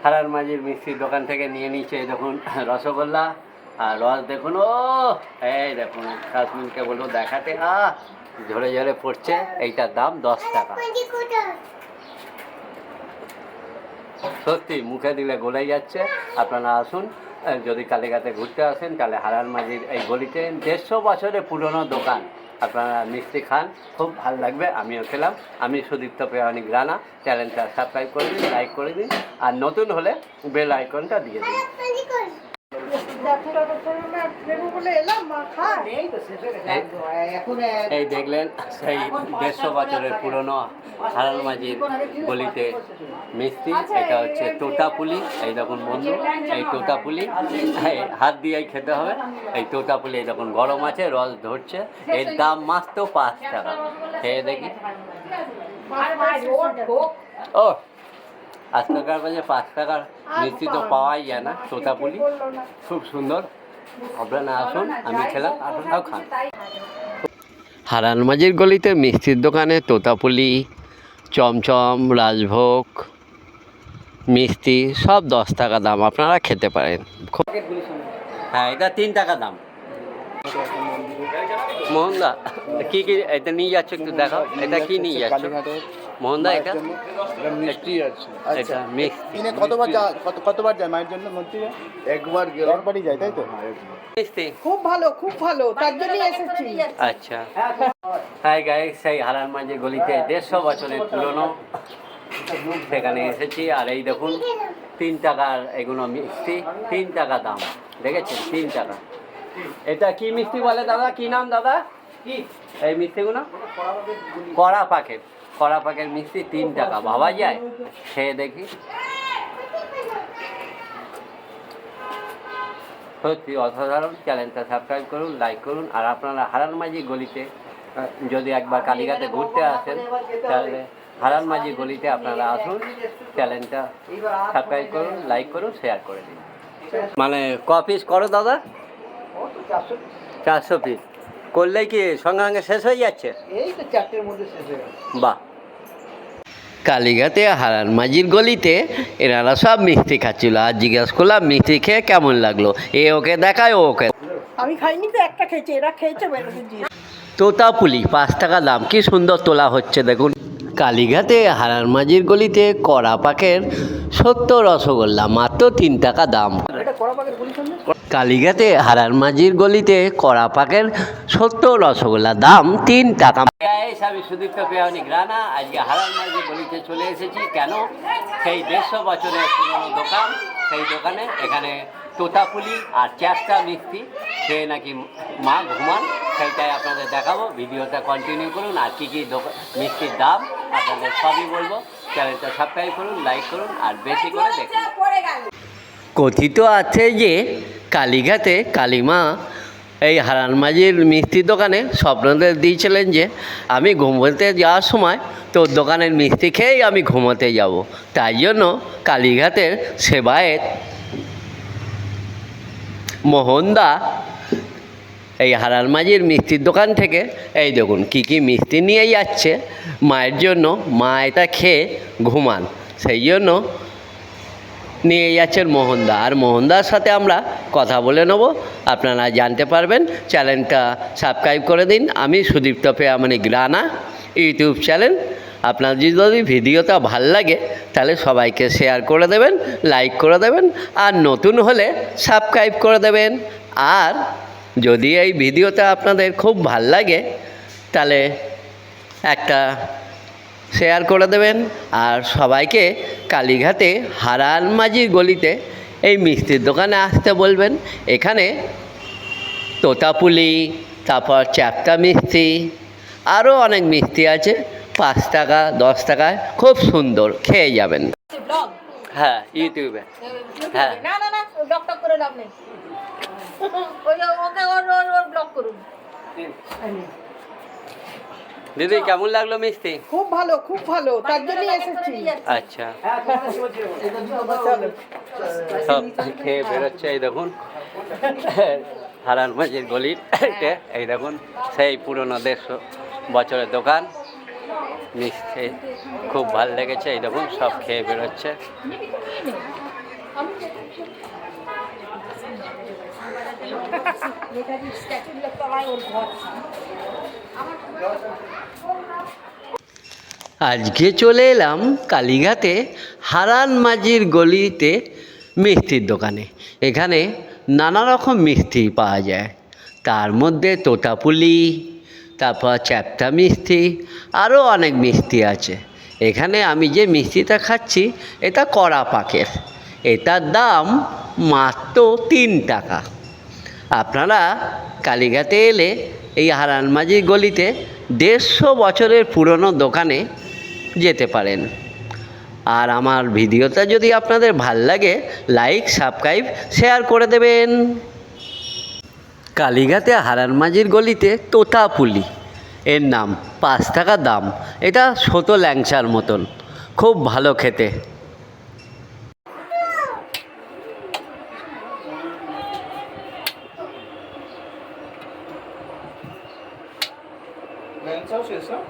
হারার মাঝির মিষ্টির দোকান থেকে নিয়ে নিচ্ছে এই দেখুন রসগোল্লা আর রস দেখুন। ও এই দেখুন কাশ্মীরকে বলবো দেখাতে, ঝরে ঝরে পড়ছে। এইটার দাম 10 টাকা। সত্যি মুখে দিলে গলে যাচ্ছে। আপনারা আসুন, যদি কালীঘাটে ঘুরতে আসেন তাহলে হারার মাঝির এই গলিতে 150 বছরের পুরনো দোকান। আপনারা মিষ্টি খান, খুব ভালো লাগবে। আমিও খেলাম। আমি সুদীপ্ত প্রামাণিক রানা। চ্যানেলটা সাবস্ক্রাইব করে দিন, লাইক করে দিন, আর নতুন হলে বেল আইকনটা দিয়ে দিন। এই দেখলেন সেই 150 বছরের পুরনো হারাল মাঝির গলিতে মিষ্টি। এটা হচ্ছে তোতাপুলি। এই দেখুন বন্ধু, এই তোতাপুলি হাত দিয়েই খেতে হবে। এই তোতাপুলি এই দেখুন গরম আছে, রস ধরছে। এর দাম মাত্র 5 টাকা। খেয়ে দেখি। ও আজকালকার বাজে 5 টাকার মিষ্টি তো পাওয়াই যায় না। তোতাপুলি খুব সুন্দর। আপনারা আসুন, আমি খেলাম, আপনারাও খান। হারান মাঝির গলিতে মিষ্টির দোকানে তোতাপুলি, চমচম, রাজভোগ মিষ্টি সব 10 টাকা দাম। আপনারা খেতে পারেন। হ্যাঁ, এটা 3 টাকা দাম। মোহনদা কি কি এটা নিয়ে যাচ্ছ একটু দেখাও। এটা কি নিয়ে যাচ্ছ মোহনদা? এটা মিষ্টি আছে। এটা মিষ্টি। কতবার যায় মায়ের জন্য মন্দিরে? একবারই যায়, তাই তো? মিষ্টি খুব ভালো, খুব ভালো, তার জন্য এসেছি। আচ্ছা। হাই গাইস, সেই হারান মাঝির গলিতে 150 বছরের পুরনো, সেখানে এসেছি। আর এই দেখুন 3 টাকার এগুলো মিষ্টি, 3 টাকা দাম। দেখেছেন 3 টাকা। এটা কি মিষ্টি বলে দাদা? কি নাম দাদা এই মিষ্টিগুলো? কড়া পাকের। কড়া পাকের মিষ্টি 3 টাকা। ভাবা যায়? খেয়ে দেখি। সত্যি অসাধারণ। চ্যানেলটা সাবস্ক্রাইব করুন, লাইক করুন। আর আপনারা হারান মাঝি গলিতে যদি একবার কালীঘাটে ঘুরতে আসেন তাহলে হারান মাঝি গলিতে আপনারা আসুন। চ্যানেলটা সাবস্ক্রাইব করুন, লাইক করুন, শেয়ার করে দিন। মানে ক পিস করো দাদা? 400 পিস করলেই কি সঙ্গে সঙ্গে শেষ হয়ে যাচ্ছে? এই তো 4টের মধ্যে শেষ হয়ে গেল। বাহ। কালীঘাটে হারান মাঝির গলিতে এনারা সব মিষ্টি খাচ্ছিল। আর জিজ্ঞেস করলাম মিষ্টি খেয়ে কেমন লাগলো। এ ওকে দেখায়, ও ওকে। আমি খাইনি তো, একটা খেয়েছি, এরা খেয়েছে। তোতাপুলি 5 টাকা দাম। কি সুন্দর তোলা হচ্ছে দেখুন। কালীঘাটে হারান মাঝির গলিতে কড়া পাকের 70 রসগোল্লা মাত্র 3 টাকা দাম। কালীঘাটে হারান মাঝির গলিতে কড়া পাকের 70 রসগোল্লা দাম 3 টাকা। আমি সুদীপ্ত প্রামাণিক রানা। আজকে হারান মাঝির গলিতে চলে এসেছি। কেন? সেই 150 বছরের পুরনো দোকান। সেই দোকানে এখানে তোতাপুলি আর চ্যাপটা মিষ্টি খেয়ে নাকি মা ঘুমান। সেইটাই আপনাদের দেখাবো। ভিডিওটা কন্টিনিউ করুন। আর কী কী মিষ্টির দাম আপনাদের সবই বলবো। চ্যানেলটা সাবস্ক্রাইব করুন, লাইক করুন, আর বেশি করে দেখুন। কথিত আছে যে কালীঘাটে কালীমা এই হারান মাঝির মিষ্টির দোকানে স্বপ্নদের দিয়েছিলেন যে আমি ঘুমোতে যাওয়ার সময় তোর দোকানের মিষ্টি খেয়েই আমি ঘুমোতে যাব। তাই জন্য কালীঘাটের সেবায়েত মোহনদা এই হারান মাঝির মিষ্টির দোকান থেকে এই দেখুন কী কী মিষ্টি নিয়ে যাচ্ছে মায়ের জন্য। মা এটা খেয়ে ঘুমান, সেই জন্য নিয়ে যাচ্ছেন মোহনদা। আর মোহনদার সাথে আমরা কথা বলে নেব, আপনারা জানতে পারবেন। চ্যানেলটা সাবস্ক্রাইব করে দিন। আমি সুদীপ্ত প্রামাণিক রানা ইউটিউব চ্যানেল। আপনার যদি ভিডিওটা ভাল লাগে তাহলে সবাইকে শেয়ার করে দেবেন, লাইক করে দেবেন, আর নতুন হলে সাবস্ক্রাইব করে দেবেন। আর যদি এই ভিডিওটা আপনাদের খুব ভাল লাগে তাহলে একটা শেয়ার করে দেবেন। আর সবাইকে কালীঘাটে হারান মাঝির গলিতে এই মিষ্টির দোকানে আসতে বলবেন। এখানে তোতাপুলি, তারপর চ্যাপটা মিষ্টি, আরও অনেক মিষ্টি আছে। 5 টাকা, 10 টাকায় খুব সুন্দর। খেয়ে যাবেন। হ্যাঁ, ইউটিউবে। হ্যাঁ, না না না, ব্লক করে লাভ নেই। ওকে ওর ব্লক করুন। দিদি কেমন লাগলো মিষ্টি? খুব ভালো, খুব ভালো, তার জন্য এসেছি। আচ্ছা, সব খেয়ে বেরোচ্ছে। এই দেখুন হারান মাঝির গলির এই দেখুন সেই পুরনো 150 বছরের দোকান। মিষ্টি খুব ভালো লেগেছে। এই দেখুন সব খেয়ে বেরোচ্ছে। আজকে চলে এলাম কালীঘাটে হারান মাঝির গলিতে মিষ্টির দোকানে। এখানে নানা রকম মিষ্টি পাওয়া যায়, তার মধ্যে তোতাপুলি, তারপর চ্যাপ্টা মিষ্টি, আরও অনেক মিষ্টি আছে। এখানে আমি যে মিষ্টিটা খাচ্ছি এটা কড়া পাকের, এটার দাম মাত্র 3 টাকা। আপনারা কালীঘাটে এলে এই হারান মাঝির গলিতে 150 বছরের পুরনো দোকানে যেতে পারেন। আর আমার ভিডিওটা যদি আপনাদের ভাল লাগে, লাইক, সাবস্ক্রাইব, শেয়ার করে দেবেন। কালীঘাটে হারান মাঝির গলিতে তোতাপুলি, এর নাম 5 টাকা দাম। এটা ছোট ল্যাংচার মতন, খুব ভালো খেতে। ল্যাংচাও শেষ, হ্যাঁ?